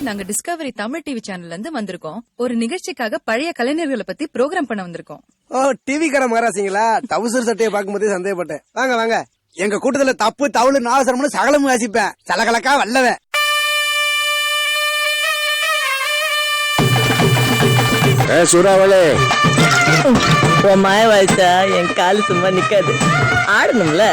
நாங்க Discovery Tamil TV சேனல்ல இருந்து வந்திருக்கோம். ஒரு நிகழ்ச்சிக்காக பழைய கலைஞர்களை பத்தி ப்ரோகிராம் பண்ண வந்திருக்கோம். ஓ, டிவி கடை மகாராசிங்களா? டவுசர் சட்டையை பார்க்கும்போதே சந்தேகப்பட்டேன். வாங்க வாங்க, எங்க கூட்டத்துல தப்பு தவுளு நாசரம்னு சகலமும் வாசிப்பேன். சலகலக்கா வல்லவன். சூறாவளே, உன் மாய வாழ்த்தா என் காலு சும்மா நிக்காது, ஆடணும்ல.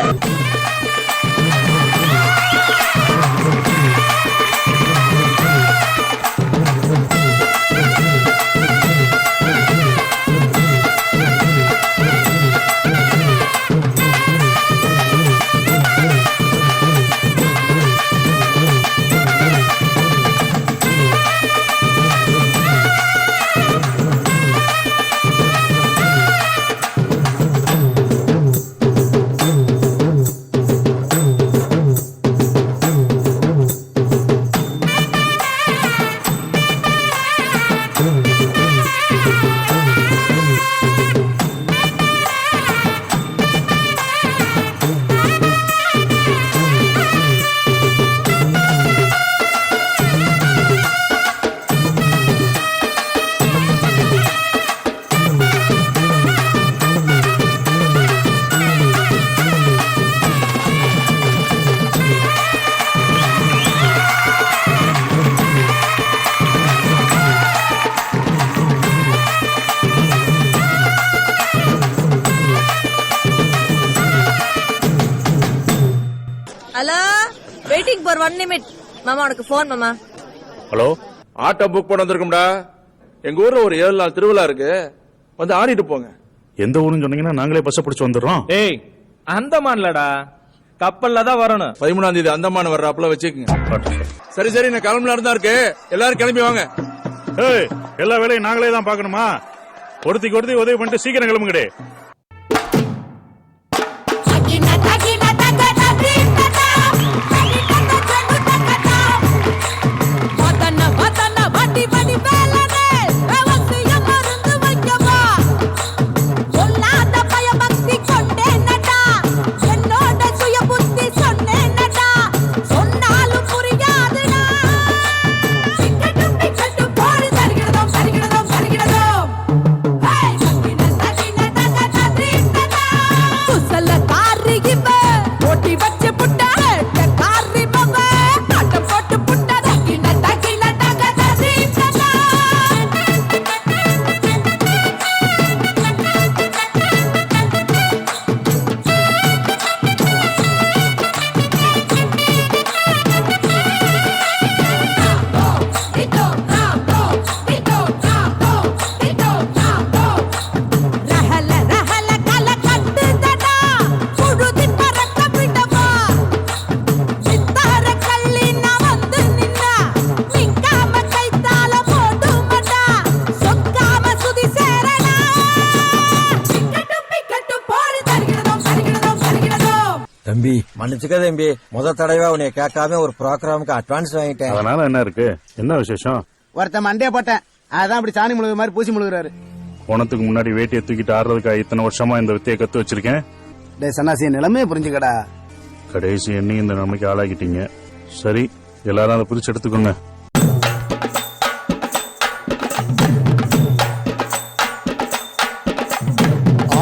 Hello, waiting for 1 நிமிட். மாமா உனக்கு போன். மாமா ஹலோ, ஆட்டோ புக் பண்ண வந்திருக்கோம்டா. எங்க ஊர்ல ஒரு 7 நாள் திருவிழா இருக்கு, வந்து ஆடிட்டு போங்க. எந்த ஊருன்னு சொன்னீங்கன்னா நாங்களே பஸ் பிடிச்சு வந்துடுறோம். ஏய், அந்தமான்லடா, கப்பல்ல தான் வரணும். 13ஆம் தேதி அந்தமான் வர்றாப்புல வச்சுக்கோங்க. சரி சரி, நான் கிளம்பலாம் தான் இருக்கு, எல்லாரும் கிளம்பி வாங்க. ஏய், எல்லா வேலையும் நாங்களே தான் பாக்கணுமா? ஒருத்திக்கு ஒருத்தி உதவி பண்ணிட்டு சீக்கிரம் கிளம்புங்கடே. தம்பி மன்னிச்சுக்க தம்பி, தடவை உன்னை கேட்காம ஒரு ப்ரோக்ராமுக்கு அட்வான்ஸ் வாங்கிட்டேன். அதனால என்ன இருக்கு? என்ன விசேஷம்? ஒருத்தன் மண்டே போட்டேன், அதான் அப்படி சாணி முழுக மாதிரி பூசி முழுகிறாரு. போனதுக்கு முன்னாடி வேட்டியை தூக்கிட்டு ஆடுறதுக்கா இத்தனை வருஷமா இந்த வித்தையை கத்து வச்சிருக்கேன். டே சன்னாசி, நிலைமையை புரிஞ்சுக்கடா. கடைசி எண்ணி இந்த நிலைமைக்கு ஆளாகிட்டீங்க. சரி, எல்லாரும் அதை புரிச்சு எடுத்துக்கோங்க.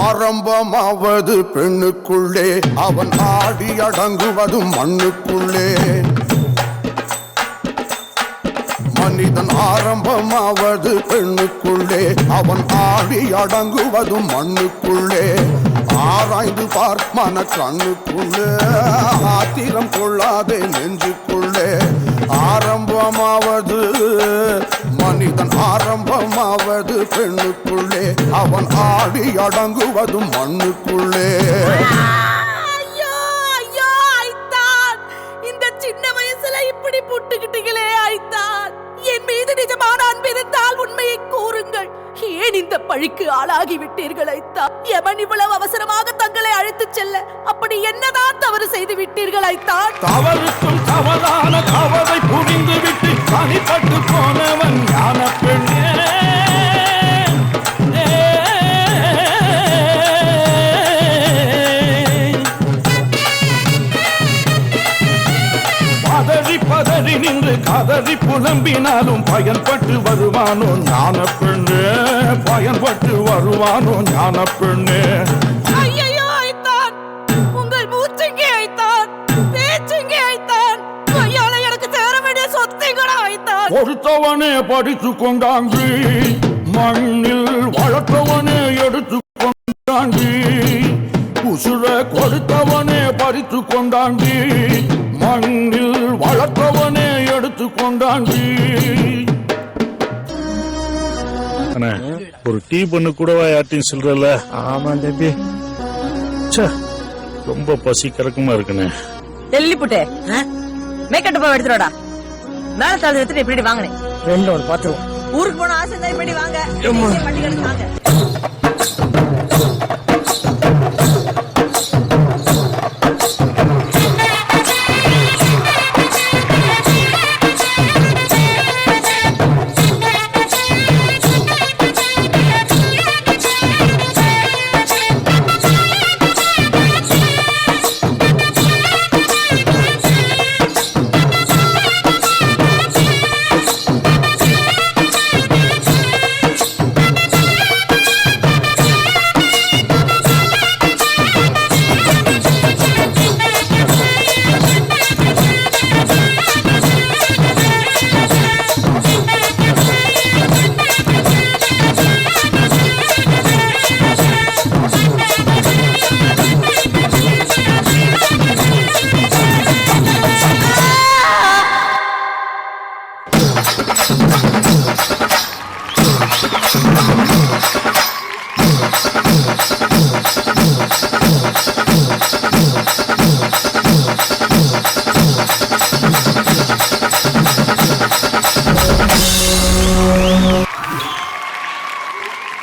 ஆரம்பமாவது பெண்ணுக்குள்ளே, அவன் ஆடி அடங்குவதும் மண்ணுக்குள்ளே. மனிதன் ஆரம்பமாவது பெண்ணுக்குள்ளே, அவன் ஆடி அடங்குவதும் மண்ணுக்குள்ளே. ஆராய்ந்து பார் மன கண்ணுக்குள்ளே, ஆத்திரம் கொள்ளாதே நெஞ்சுக்குள்ளே. ஆரம்பமாவது மனிதன் ஆரம்பமாவது பெண்ணுக்குள்ளே, அவன் ஆடி அடங்குவதும் மண்ணுக்குள்ளே. ஐயோ ஐயோ ஐத்தான், இந்த சின்ன வயசுல இப்படி புட்டுக்கிட்டீங்களே ஐத்தான். என் மீது நிஜமான அன்பு இருந்தால் உண்மையை கூறுங்கள். ஏன் இந்த பழிக்கு ஆளாகி விட்டீர்கள் ஐத்தான்? எவன் இவ்வளவு அவசரமாக தங்களை அழைத்துச் செல்ல அப்படி என்னதான் தவறு செய்து விட்டீர்கள் ஐத்தான்? தவறுக்கும் தவறான தவறை புரிந்து விட்டு தனிப்பட்டு போனவன் ஞான பெண்ணே. பதறி பதறி நின்று கதறி புலம்பினாலும் பயன்பட்டு வருவானோ ஞான பெண்ணு, பயன்பட்டு வருவானோ ஞான பெண்ணு. ஐயையோ ஐத்தான், உங்கள் மூச்சுங்கே ஐத்தான், பேச்சுங்கே ஐத்தான், ஐயால எனக்கு சேர வேண்டிய சொத்தைங்களா ஐத்தான். கொடுத்தவனே படித்து கொண்டாங்கி, மண்ணில் வளர்த்தவனே எடுத்து கொண்டாங்கி, உசுர கொடுத்தவனே பறித்து கொண்டாங்கி, மண்ணில் வளர்த்தவனே எடுத்து கொண்டாங்கி. ஒரு டீ பண்ணு கூடவா யார்ட்டையும் சொல்றல? ஆமா தம்பி. ரொம்ப பசி கறக்கமா இருக்குண்ணே. டெல்லி புட்டே மேக்கப் டப்பா எடுத்துடா. மேல தாள் எடுத்துட்டு இப்படி வாங்கினேன். ரெண்டு ஒரு பாத்துருவோம். ஊருக்கு போன ஆசை தான் இப்படி வாங்க. வண்டிகளுக்கு வாங்க.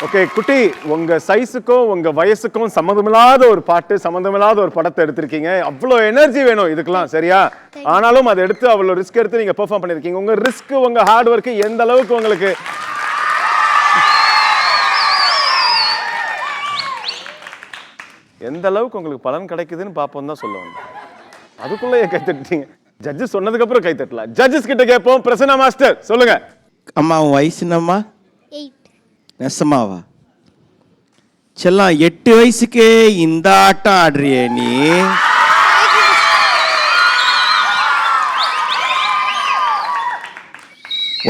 ஓகே குட்டி, உங்க சைஸுக்கும் உங்க வயசுக்கும் சம்மந்தமில்லாத ஒரு பாட்டு, சம்மந்தமில்லாத ஒரு படத்தை எடுத்திருக்கீங்க. அவ்வளோ எனர்ஜி வேணும் இதுக்கெல்லாம், சரியா? ஆனாலும் அதை எடுத்து அவ்வளோ ரிஸ்க் எடுத்து நீங்க பெர்ஃபார்ம் பண்ணிருக்கீங்க. உங்க ரிஸ்க், உங்க ஹார்ட் ஒர்க் எந்த அளவுக்கு உங்களுக்கு பலன் கிடைக்குதுன்னு பாப்போம் தான் சொல்லுவாங்க. அதுக்குள்ளே கை தட்டிட்டீங்க. ஜட்ஜஸ் சொன்னதுக்கு அப்புறம் கை தட்டல. ஜட்ஜஸ் கிட்ட கேட்போம். பிரசன்னா மாஸ்டர் சொல்லுங்க. அம்மா உன் வயசு என்னம்மா? 8. நெசமாவா? செல்லம் 8 வயசுக்கே இந்த ஆட்டம் ஆடுறியே நீ?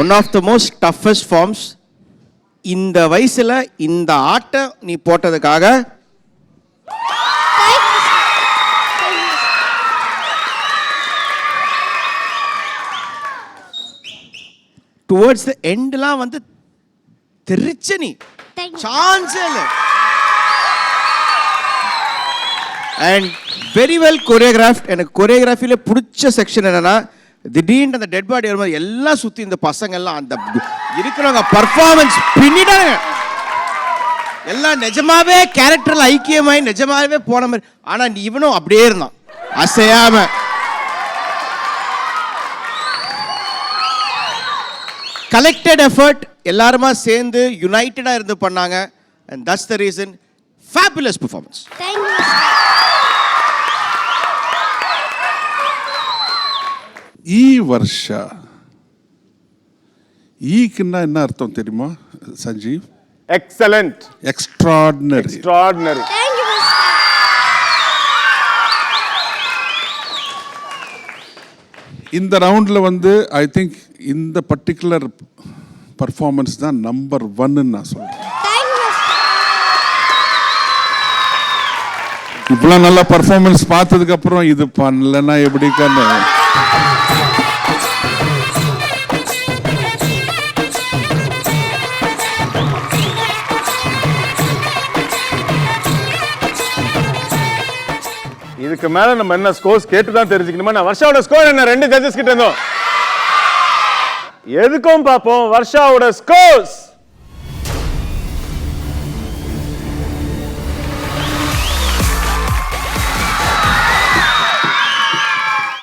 One of the most toughest forms. இந்த வயசுல இந்த ஆட்டம் நீ போட்டதுக்காக டுவர்ட்ஸ் த எண்ட்லாம் வந்து தெரிச்ச நீ சான்ஸே இல்லை. And very well choreographed. எனக்கு கோரியோகிராஃபில பிடிச்ச செக்ஷன் என்னன்னா, திடீர்னு அந்த டெட் பாடி வரும்போது எல்லாம் சுத்தி இந்த பசங்க எல்லாம் அந்த இருக்கிறவங்க பர்ஃபார்மன்ஸ் பின்னிட்டாங்க. எல்லாம் நிஜமாவே கேரக்டர்ல ஐக்கியமாய் நிஜமாவே போன மாதிரி. ஆனா இவனும் அப்படியே இருந்தான் அசையாம. கலெக்டட் எஃபர்ட், எல்லாருமா சேர்ந்து யுனைட்டடா இருந்து பண்ணாங்க. and that's the reason. Fabulous performance. Thank you. ಈ ವರ್ಷ ಈಗಿನ್ನ என்ன அர்த்தம் தெரியுமா Sanjeev? Excellent, extraordinary. Extraordinary. Thank you. இந்த ரவுண்ட்ல வந்து ஐ திங்க் இந்த பர்டிகுலர் பர்ஃபார்மன்ஸ் தான் நம்பர் 1 நான் சொல்றேன். இவ்வளவு நல்ல பர்ஃபார்மன்ஸ் பார்த்ததுக்கு அப்புறம் இது பண்ணலன்னா எப்படி கண்ணு? இதுக்கு மேல நம்ம என்ன ஸ்கோர்ஸ் கேட்டு தான் தெரிஞ்சுக்கணுமா? நான் வர்ஷாவோட ஸ்கோர் என்ன 2 ஜட்ஜஸ் கிட்ட இருந்தோம். எதுக்கும் பாப்போம் வர்ஷாவோட ஸ்கோர்ஸ்.